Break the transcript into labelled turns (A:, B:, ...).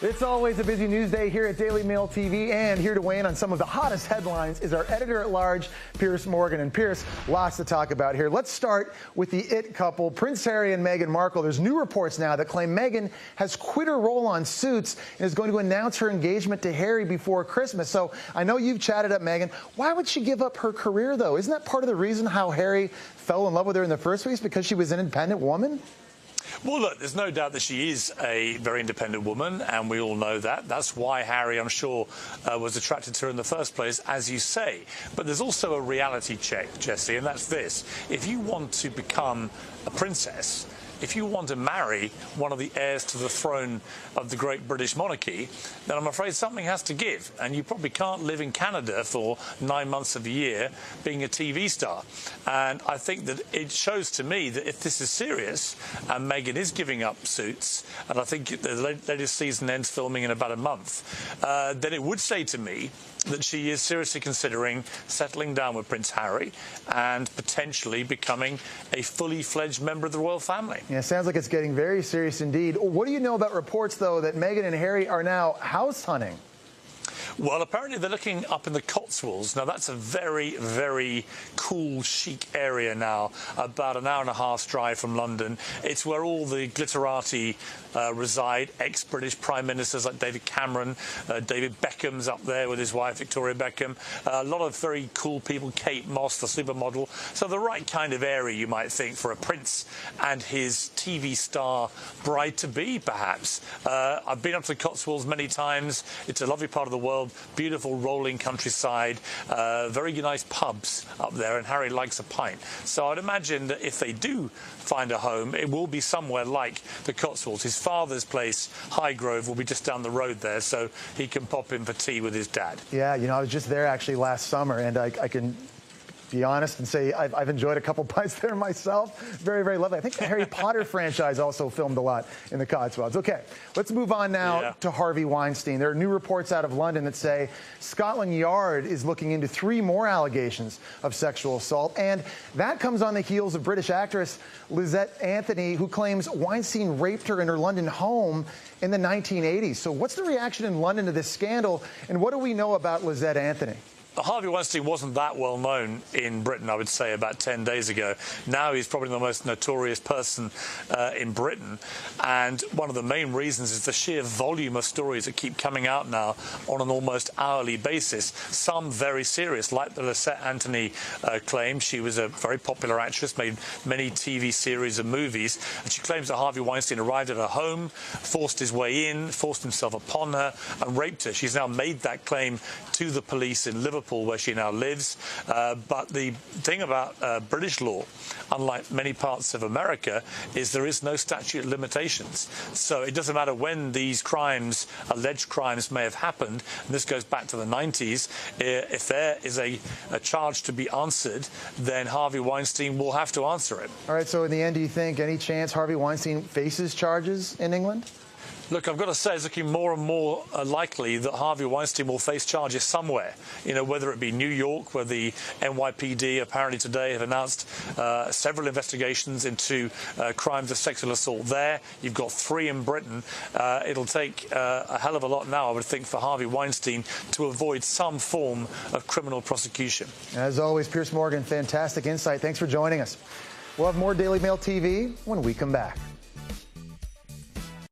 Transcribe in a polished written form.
A: It's always a busy news day here at Daily Mail TV, and here to weigh in on some of the hottest headlines is our editor-at-large, Piers Morgan. And Piers, lots to talk about here. Let's start with the it couple, Prince Harry and Meghan Markle. There's new reports now that claim Meghan has quit her role on Suits and is going to announce her engagement to Harry before Christmas. So I know you've chatted up Meghan. Why would she give up her career, though? Isn't that part of the reason how Harry fell in love with her in the first place, because she was an independent woman?
B: Well, look, there's no doubt that she is a very independent woman, and we all know that. That's why Harry, I'm sure, was attracted to her in the first place, as you say. But there's also a reality check, Jesse, and that's this. If you want to become a princess, if you want to marry one of the heirs to the throne of the great British monarchy, then I'm afraid something has to give. And you probably can't live in Canada for 9 months of the year being a TV star. And I think that it shows to me that if this is serious, and Meghan is giving up Suits, and I think the latest season ends filming in about a month, then it would say to me that she is seriously considering settling down with Prince Harry and potentially becoming a fully fledged member of the royal family.
A: Yeah, sounds like it's getting very serious indeed. What do you know about reports, though, that Meghan and Harry are now house hunting?
B: Well, apparently they're looking up in the Cotswolds. Now, that's a very, very cool, chic area now, about an hour and a half's drive from London. It's where all the glitterati reside, ex-British prime ministers like David Cameron, David Beckham's up there with his wife, Victoria Beckham, a lot of very cool people, Kate Moss, the supermodel. So the right kind of area, you might think, for a prince and his TV star bride-to-be, perhaps. I've been up to the Cotswolds many times. It's a lovely part of the world. Beautiful rolling countryside, very nice pubs up there, and Harry likes a pint. So I'd imagine that if they do find a home, it will be somewhere like the Cotswolds. His father's place, Highgrove, will be just down the road there, so he can pop in for tea with his dad.
A: Yeah, you know, I was just there actually last summer, and I can be honest and say I've enjoyed a couple pints there myself. Very, very lovely. I think the Harry Potter franchise also filmed a lot in the Cotswolds. Okay, let's move on now to Harvey Weinstein. There are new reports out of London that say Scotland Yard is looking into 3 more allegations of sexual assault, and that comes on the heels of British actress Lizette Anthony, who claims Weinstein raped her in her London home in the 1980s. So what's the reaction in London to this scandal, and what do we know about Lizette Anthony?
B: Harvey Weinstein wasn't that well known in Britain, I would say, about 10 days ago. Now he's probably the most notorious person in Britain. And one of the main reasons is the sheer volume of stories that keep coming out now on an almost hourly basis. Some very serious, like the Lizette Anthony claim. She was a very popular actress, made many TV series and movies. And she claims that Harvey Weinstein arrived at her home, forced his way in, forced himself upon her, and raped her. She's now made that claim to the police in Liverpool, where she now lives. But the thing about British law, unlike many parts of America, is there is no statute of limitations. So it doesn't matter when these crimes, alleged crimes, may have happened, and this goes back to the 90s, if there is a charge to be answered, then Harvey Weinstein will have to answer it.
A: All right, so in the end, do you think any chance Harvey Weinstein faces charges in England?
B: Look, I've got to say, it's looking more and more likely that Harvey Weinstein will face charges somewhere. You know, whether it be New York, where the NYPD apparently today have announced several investigations into crimes of sexual assault there. You've got 3 in Britain. It'll take a hell of a lot now, I would think, for Harvey Weinstein to avoid some form of criminal prosecution.
A: As always, Piers Morgan, fantastic insight. Thanks for joining us. We'll have more Daily Mail TV when we come back.